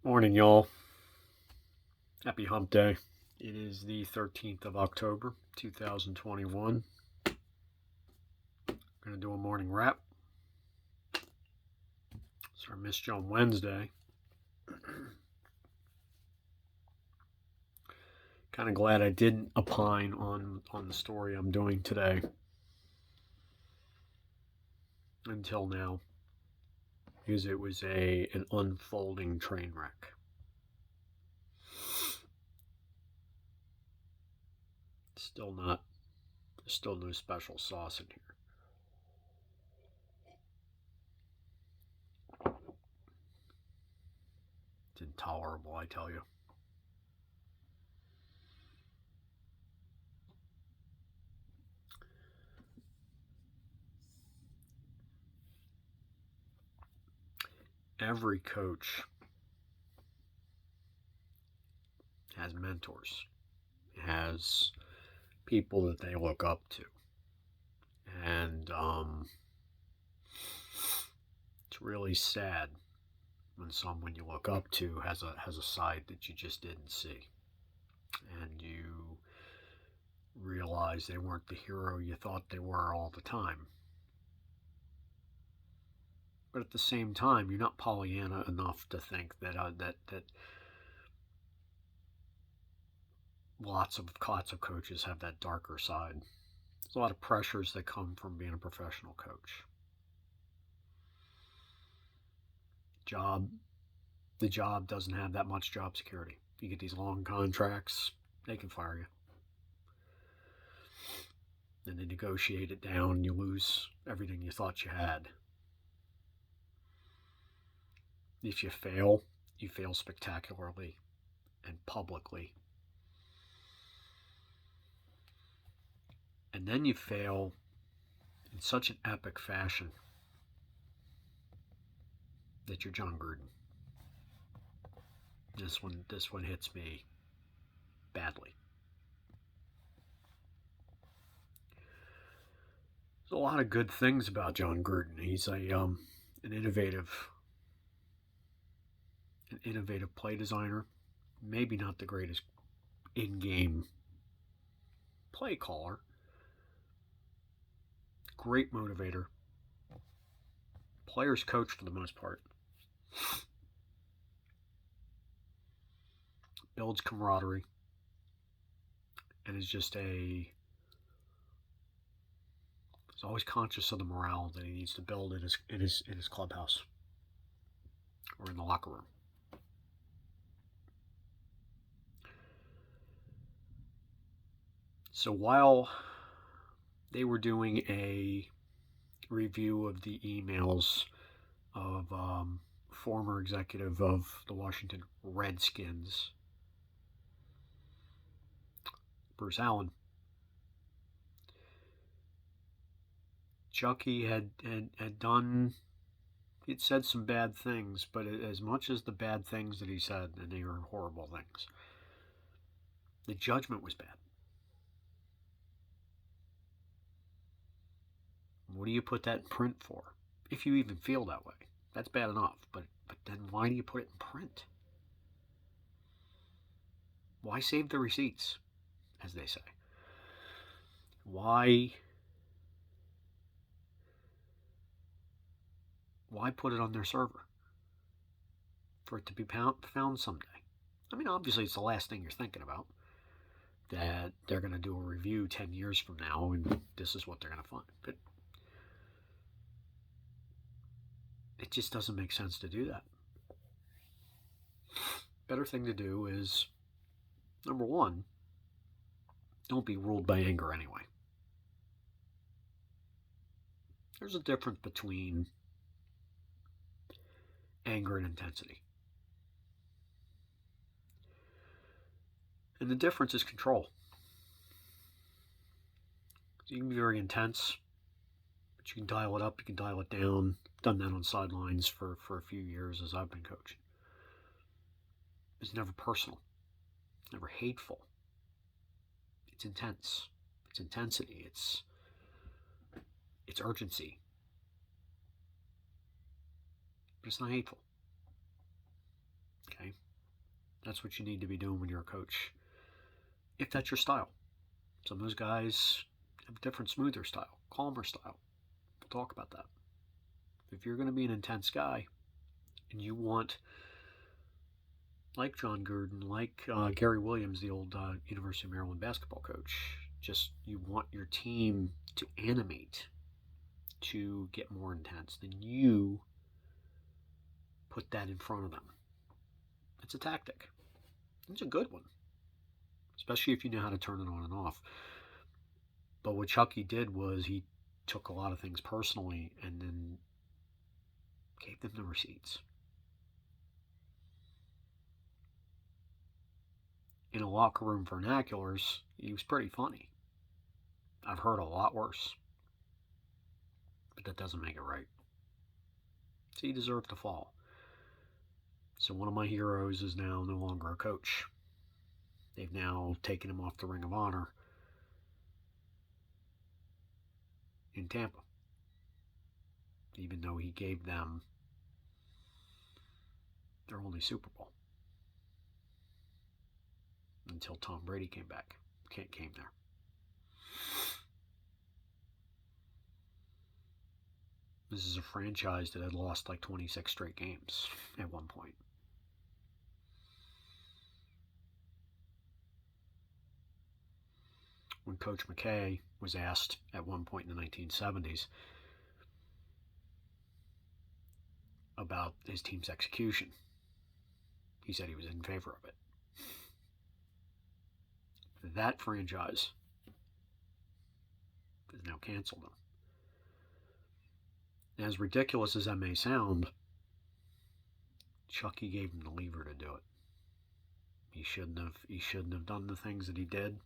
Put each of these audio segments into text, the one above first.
Morning, y'all. Happy hump day. It is the 13th of October, 2021. Gonna do a morning wrap. So I missed you on Wednesday. Kind of glad I didn't opine on the story I'm doing today until now, because it was an unfolding train wreck. Still no special sauce in here. It's intolerable, I tell you. Every coach has mentors, has people that they look up to. And it's really sad when someone you look up to has a side that you just didn't see, and you realize they weren't the hero you thought they were all the time. But at the same time, you're not Pollyanna enough to think that lots of coaches have that darker side. There's a lot of pressures that come from being a professional coach. The job doesn't have that much job security. You get these long contracts, they can fire you. Then they negotiate it down, and you lose everything you thought you had. If you fail spectacularly and publicly. And then you fail in such an epic fashion that you're John Gruden. This one hits me badly. There's a lot of good things about John Gruden. He's an innovative play designer. Maybe not the greatest in-game play caller. Great motivator. Players coach for the most part. Builds camaraderie. And is just he's always conscious of the morale that he needs to build in his clubhouse or in the locker room. So while they were doing a review of the emails of former executive of the Washington Redskins, Bruce Allen, Chucky had he'd said some bad things, but as much as the bad things that he said, and they were horrible things, the judgment was bad. What do you put that in print for? If you even feel that way, that's bad enough. But then why do you put it in print? Why save the receipts, as they say? Why put it on their server for it to be found someday? I mean, obviously, it's the last thing you're thinking about, that they're going to do a review 10 years from now, and this is what they're going to find. But it just doesn't make sense to do that. Better thing to do is, number one, don't be ruled by anger anyway. There's a difference between anger and intensity. And the difference is control. You can be very intense, but you can dial it up, you can dial it down. I've done that on sidelines for a few years as I've been coaching. It's never personal. It's never hateful. It's intense. It's intensity. It's urgency. But it's not hateful. Okay? That's what you need to be doing when you're a coach, if that's your style. Some of those guys have a different, smoother style, calmer style. We'll talk about that. If you're going to be an intense guy and you want, like John Gruden, like Gary Williams, the old University of Maryland basketball coach, just you want your team to animate, to get more intense, then you put that in front of them. It's a tactic. It's a good one, especially if you know how to turn it on and off. But what Chucky did was he took a lot of things personally and then gave them the receipts. In a locker room vernaculars, he was pretty funny. I've heard a lot worse. But that doesn't make it right. So he deserved to fall. So one of my heroes is now no longer a coach. They've now taken him off the Ring of Honor in Tampa, even though he gave them their only Super Bowl until Tom Brady came there. This is a franchise that had lost like 26 straight games at one point. When Coach McKay was asked at one point in the 1970s about his team's execution, he said he was in favor of it. That franchise has now canceled him. As ridiculous as that may sound, Chucky gave him the lever to do it. He shouldn't have done the things that he did.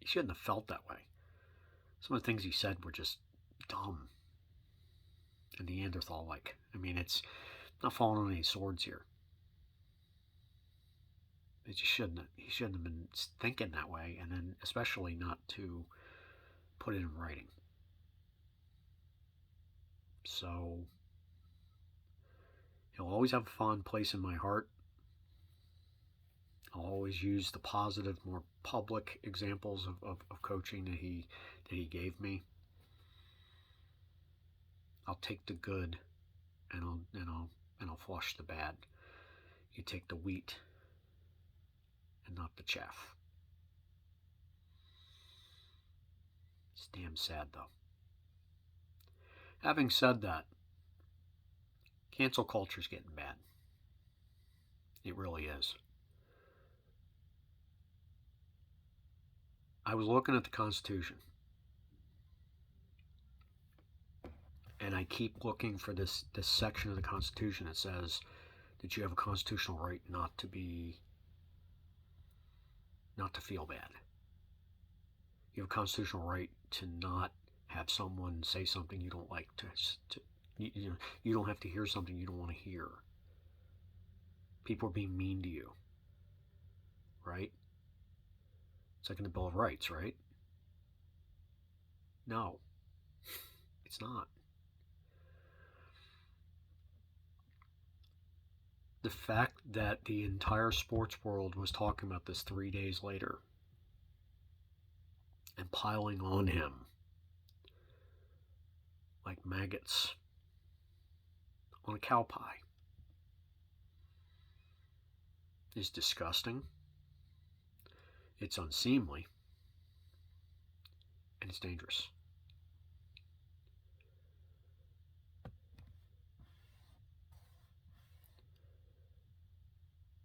He shouldn't have felt that way. Some of the things he said were just dumb and Neanderthal-like. I mean, it's not falling on any swords here. He shouldn't have been thinking that way, and then especially not to put it in writing. So he'll always have a fond place in my heart. I'll always use the positive, more public examples of coaching that he gave me. I'll take the good and I'll flush the bad. You take the wheat and not the chaff. It's damn sad though. Having said that, cancel culture's getting bad. It really is. I was looking at the Constitution, and I keep looking for this section of the Constitution that says that you have a constitutional right not to feel bad. You have a constitutional right to not have someone say something you don't like, you don't have to hear something you don't want to hear. People are being mean to you, right? It's like in the Bill of Rights, right? No, it's not. The fact that the entire sports world was talking about this 3 days later and piling on him like maggots on a cow pie is disgusting. It's unseemly, and it's dangerous.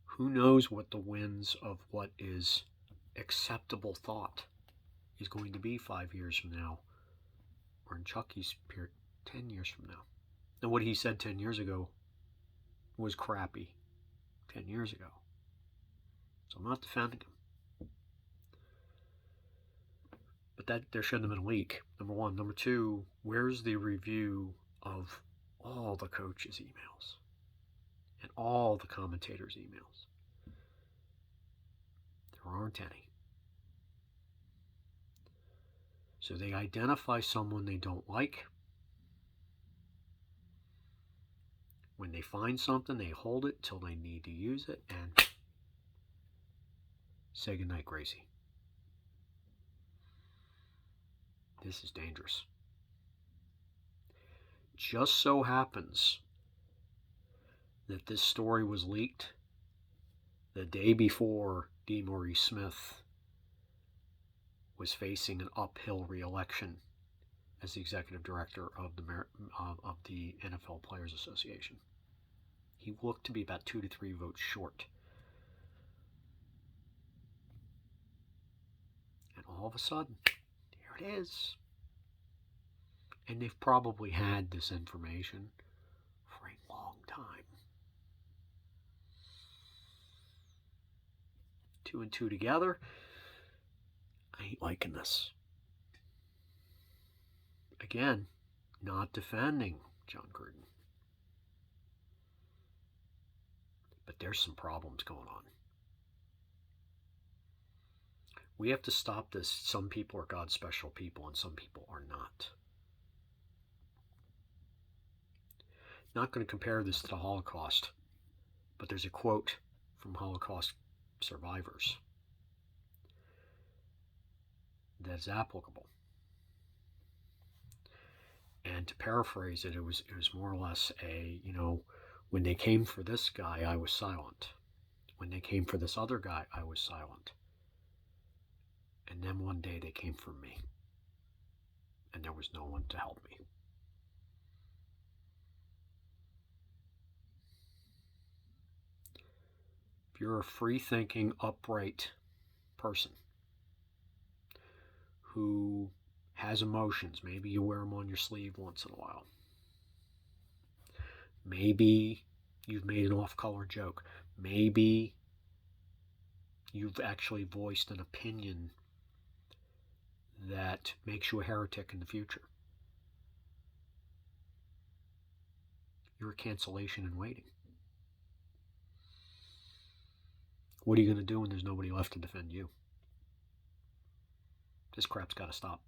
Who knows what the winds of what is acceptable thought is going to be 5 years from now, or in Chucky's period, 10 years from now. And what he said 10 years ago was crappy 10 years ago. So I'm not defending him. But that there shouldn't have been a leak, number one. Number two, where's the review of all the coaches' emails and all the commentators' emails? There aren't any. So they identify someone they don't like, When they find something, they hold it till they need to use it and say goodnight, Gracie. This is dangerous. Just so happens that this story was leaked the day before DeMaurice Smith was facing an uphill re-election as the executive director of the NFL Players Association. He looked to be about 2 to 3 votes short. And all of a sudden, here it is. And they've probably had this information for a long time. 2 and 2 together. I ain't liking this. Again, not defending John Gruden. But there's some problems going on. We have to stop this. Some people are God's special people and some people are not. Not going to compare this to the Holocaust, but there's a quote from Holocaust survivors that's applicable. And to paraphrase it, it was more or less a, when they came for this guy, I was silent. When they came for this other guy, I was silent. And then one day they came for me. And there was no one to help me. If you're a free-thinking, upright person who has emotions, maybe you wear them on your sleeve once in a while. Maybe you've made an off-color joke. Maybe you've actually voiced an opinion that makes you a heretic in the future. You're a cancellation in waiting. What are you going to do when there's nobody left to defend you? This crap's got to stop.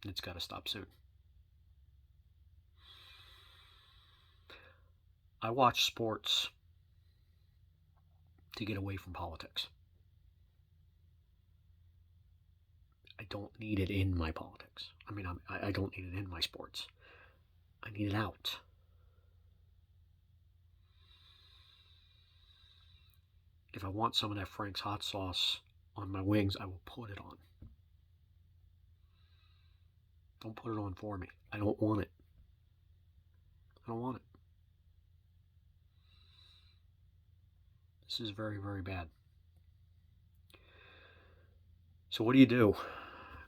It's got to stop soon. I watch sports to get away from politics. I don't need it in my politics. I don't need it in my sports. I need it out. If I want some of that Frank's hot sauce on my wings, I will put it on. Don't put it on for me. I don't want it. I don't want it. This is very, very bad. So what do you do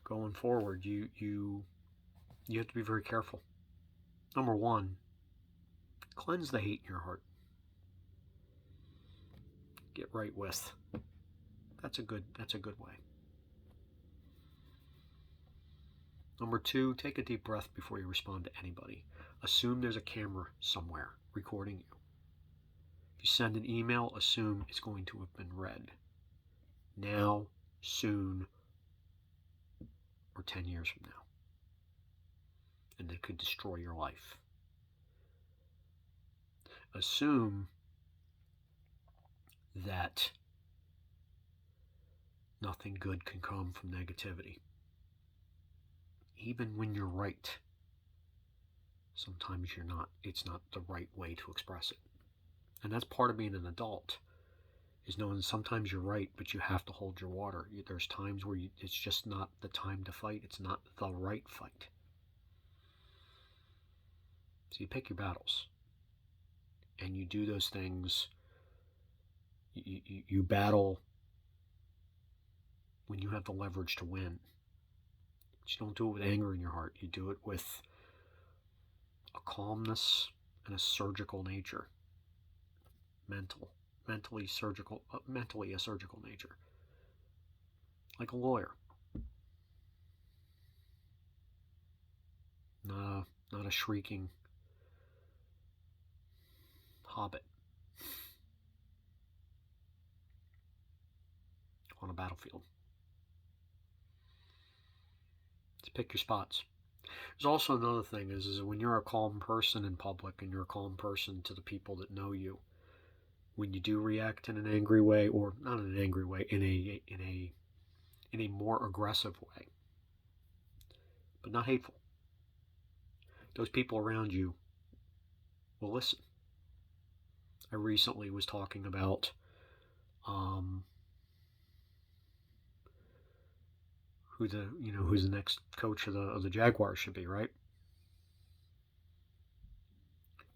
going forward? You have to be very careful. Number one, cleanse the hate in your heart. Get right with. That's a good way. Number two, take a deep breath before you respond to anybody. Assume there's a camera somewhere recording you. If you send an email, assume it's going to have been read. Now, soon, or 10 years from now. And it could destroy your life. Assume that nothing good can come from negativity. Even when you're right, sometimes you're not. It's not the right way to express it. And that's part of being an adult, is knowing sometimes you're right, but you have to hold your water. There's times where it's just not the time to fight. It's not the right fight. So you pick your battles. And you do those things. You battle when you have the leverage to win. But you don't do it with anger in your heart. You do it with a calmness and a surgical nature. Mentally a surgical nature. Like a lawyer. Not a shrieking hobbit on a battlefield. Just pick your spots. There's also another thing is when you're a calm person in public and you're a calm person to the people that know you, when you do react in an angry way, or not in an angry way, in a more aggressive way, but not hateful, those people around you will listen. I recently was talking about who's the next coach of the Jaguars should be, right?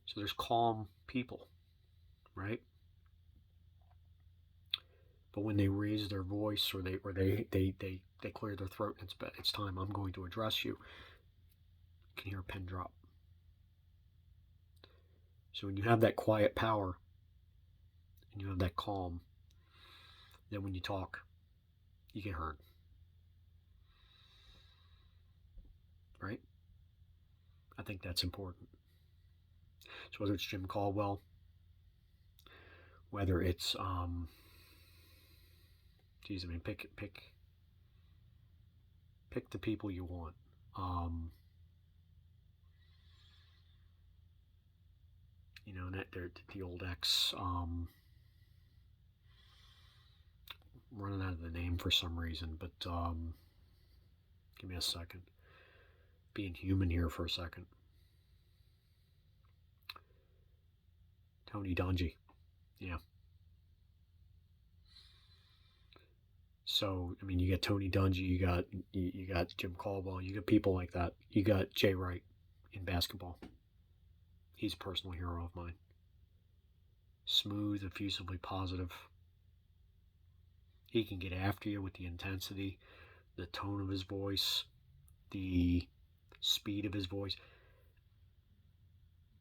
So there's calm people, right? But when they raise their voice or they clear their throat, it's time. I'm going to address you. You can hear a pin drop. So when you have that quiet power and you have that calm, then when you talk, you get heard. Right? I think that's important. So whether it's Jim Caldwell, whether it's pick the people you want. That they're the old ex. Running out of the name for some reason, but give me a second. Being human here for a second. Tony Dungy. Yeah. So, I mean, you got Tony Dungy, you got Jim Caldwell, you got people like that. You got Jay Wright in basketball. He's a personal hero of mine. Smooth, effusively positive. He can get after you with the intensity, the tone of his voice, the speed of his voice.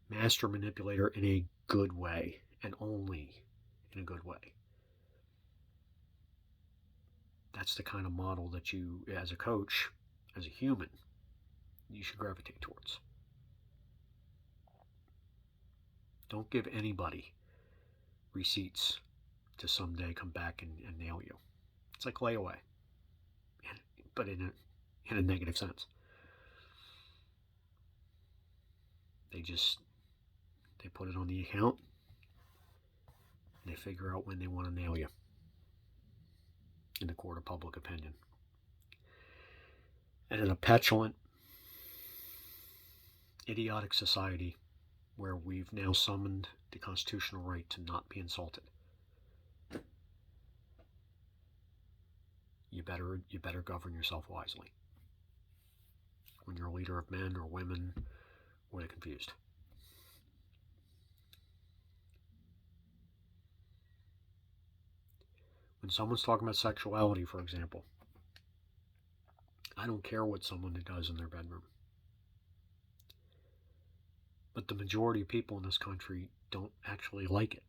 Master manipulator in a good way, and only in a good way. That's the kind of model that you, as a coach, as a human, you should gravitate towards. Don't give anybody receipts to someday come back and nail you. It's like layaway, but in a negative sense. They put it on the account, and they figure out when they want to nail you in the court of public opinion. And in a petulant, idiotic society where we've now summoned the constitutional right to not be insulted, you better govern yourself wisely when you're a leader of men or women or the confused. When someone's talking about sexuality, for example, I don't care what someone does in their bedroom. But the majority of people in this country don't actually like it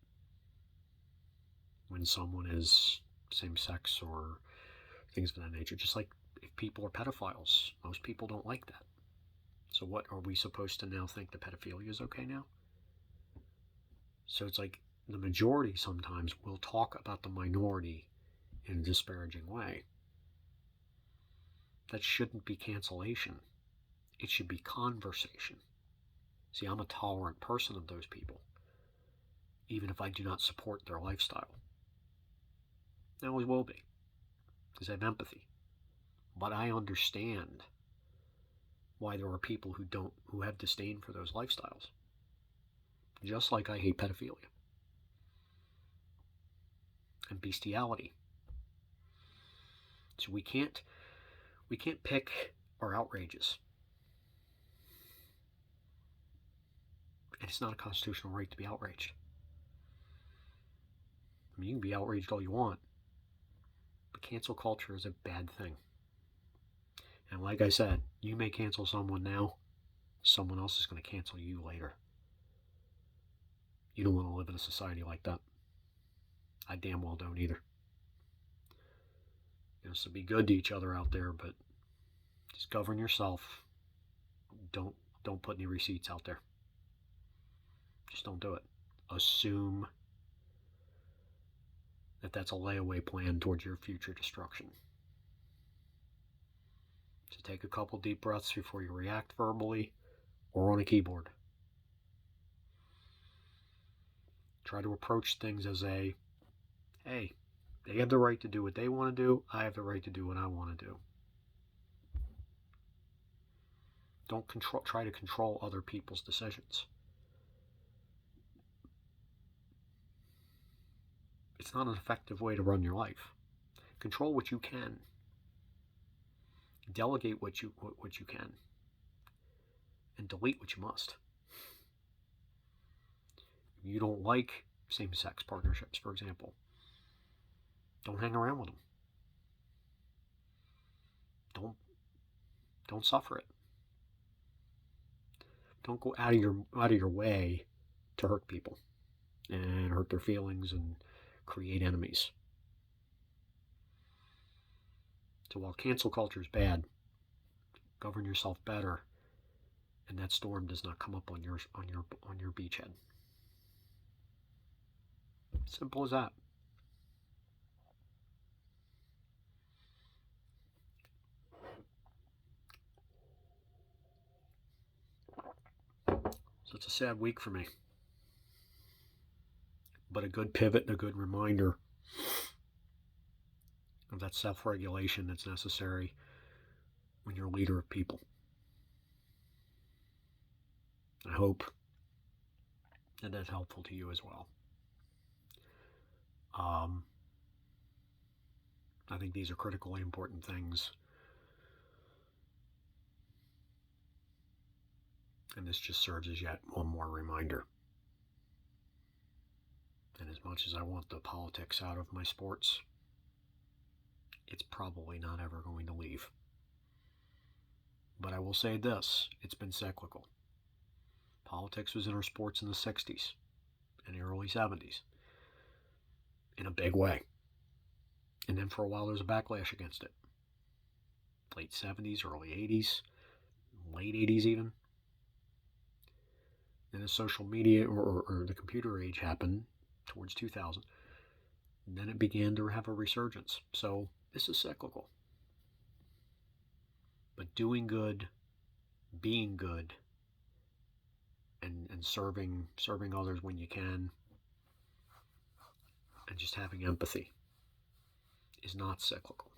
when someone is same-sex or things of that nature. Just like if people are pedophiles, most people don't like that. So what, are we supposed to now think that pedophilia is okay now? So it's like the majority sometimes will talk about the minority in a disparaging way. That shouldn't be cancellation. It should be conversation. See, I'm a tolerant person of those people, even if I do not support their lifestyle. I always will be, because I have empathy. But I understand why there are people who have disdain for those lifestyles. Just like I hate pedophilia and bestiality. So we can't pick our outrages. And it's not a constitutional right to be outraged. I mean, you can be outraged all you want, but cancel culture is a bad thing. And like I said, you may cancel someone now, someone else is going to cancel you later. You don't want to live in a society like that. I damn well don't either. So be good to each other out there, but just govern yourself. Don't put any receipts out there. Just don't do it. Assume that that's a layaway plan towards your future destruction. So take a couple deep breaths before you react verbally or on a keyboard. Try to approach things as a, hey, they have the right to do what they want to do. I have the right to do what I want to do. Don't try to control other people's decisions. It's not an effective way to run your life. Control what you can. Delegate what you can. And delete what you must. If you don't like same-sex partnerships, for example, don't hang around with them. Don't suffer it. Don't go out of your way to hurt people and hurt their feelings and create enemies. So while cancel culture is bad, govern yourself better, and that storm does not come up on your beachhead. Simple as that. So it's a sad week for me, but a good pivot and a good reminder of that self-regulation that's necessary when you're a leader of people. I hope that that's helpful to you as well. I think these are critically important things. And this just serves as yet one more reminder. And as much as I want the politics out of my sports, it's probably not ever going to leave. But I will say this, it's been cyclical. Politics was in our sports in the 60s and the early 70s in a big way. And then for a while there was a backlash against it. Late 70s, early 80s, late 80s even. Then the social media or the computer age happened towards 2000. And then it began to have a resurgence. So this is cyclical. But doing good, being good, and serving others when you can, and just having empathy is not cyclical.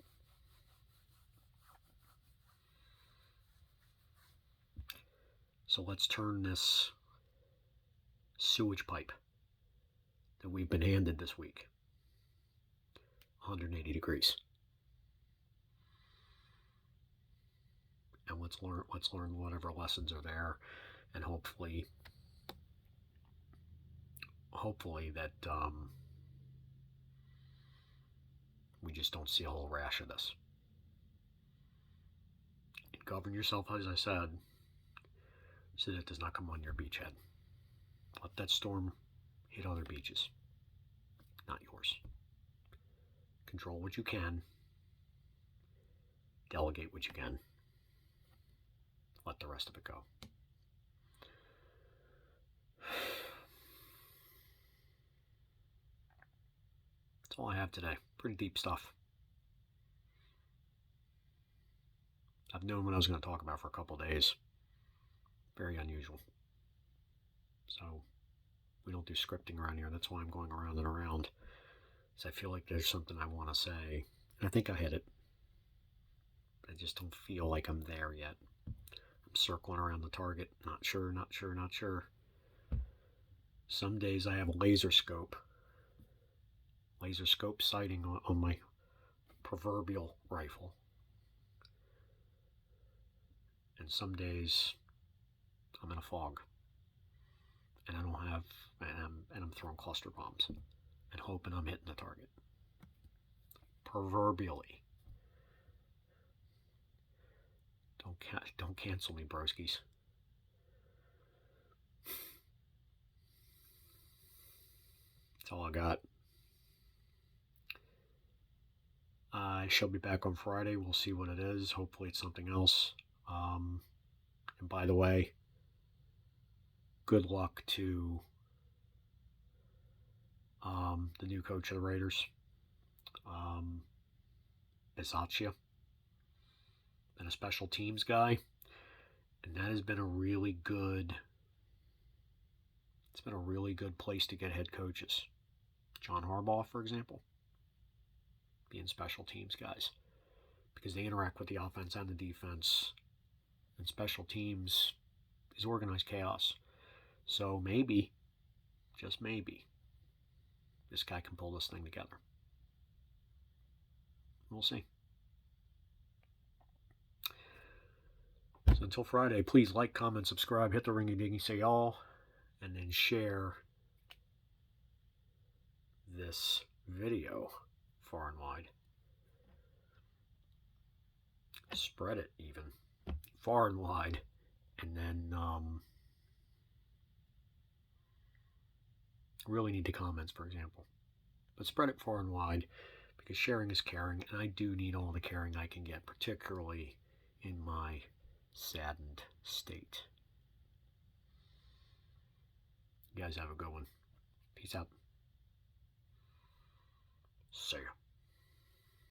So let's turn this sewage pipe that we've been handed this week 180 degrees. And let's learn whatever lessons are there, and hopefully that we just don't see a whole rash of this. And govern yourself, as I said, so that it does not come on your beachhead. Let that storm hit other beaches, not yours. Control what you can. Delegate what you can. Let the rest of it go. That's all I have today. Pretty deep stuff. I've known what I was going to talk about for a couple days. Very unusual. So we don't do scripting around here. That's why I'm going around and around. Because I feel like there's something I want to say. And I think I hit it. I just don't feel like I'm there yet. I'm circling around the target. Not sure. Some days I have a laser scope sighting on my proverbial rifle. And some days I'm in a fog. And I don't have, and I'm throwing cluster bombs and hoping I'm hitting the target. Proverbially. Don't cancel me, broskies. That's all I got. I shall be back on Friday. We'll see what it is. Hopefully it's something else. And by the way, good luck to the new coach of the Raiders, Bisaccia. been a special teams guy, and that has been a really good. It's been a really good place to get head coaches. John Harbaugh, for example, being special teams guys, because they interact with the offense and the defense, and special teams is organized chaos. So maybe, just maybe, this guy can pull this thing together. We'll see. So until Friday, please like, comment, subscribe, hit the ringy-dingy, say y'all, and then share this video far and wide. Spread it even far and wide, and then really need the comments, for example. But spread it far and wide, because sharing is caring, and I do need all the caring I can get, particularly in my saddened state. You guys have a good one. Peace out. See ya.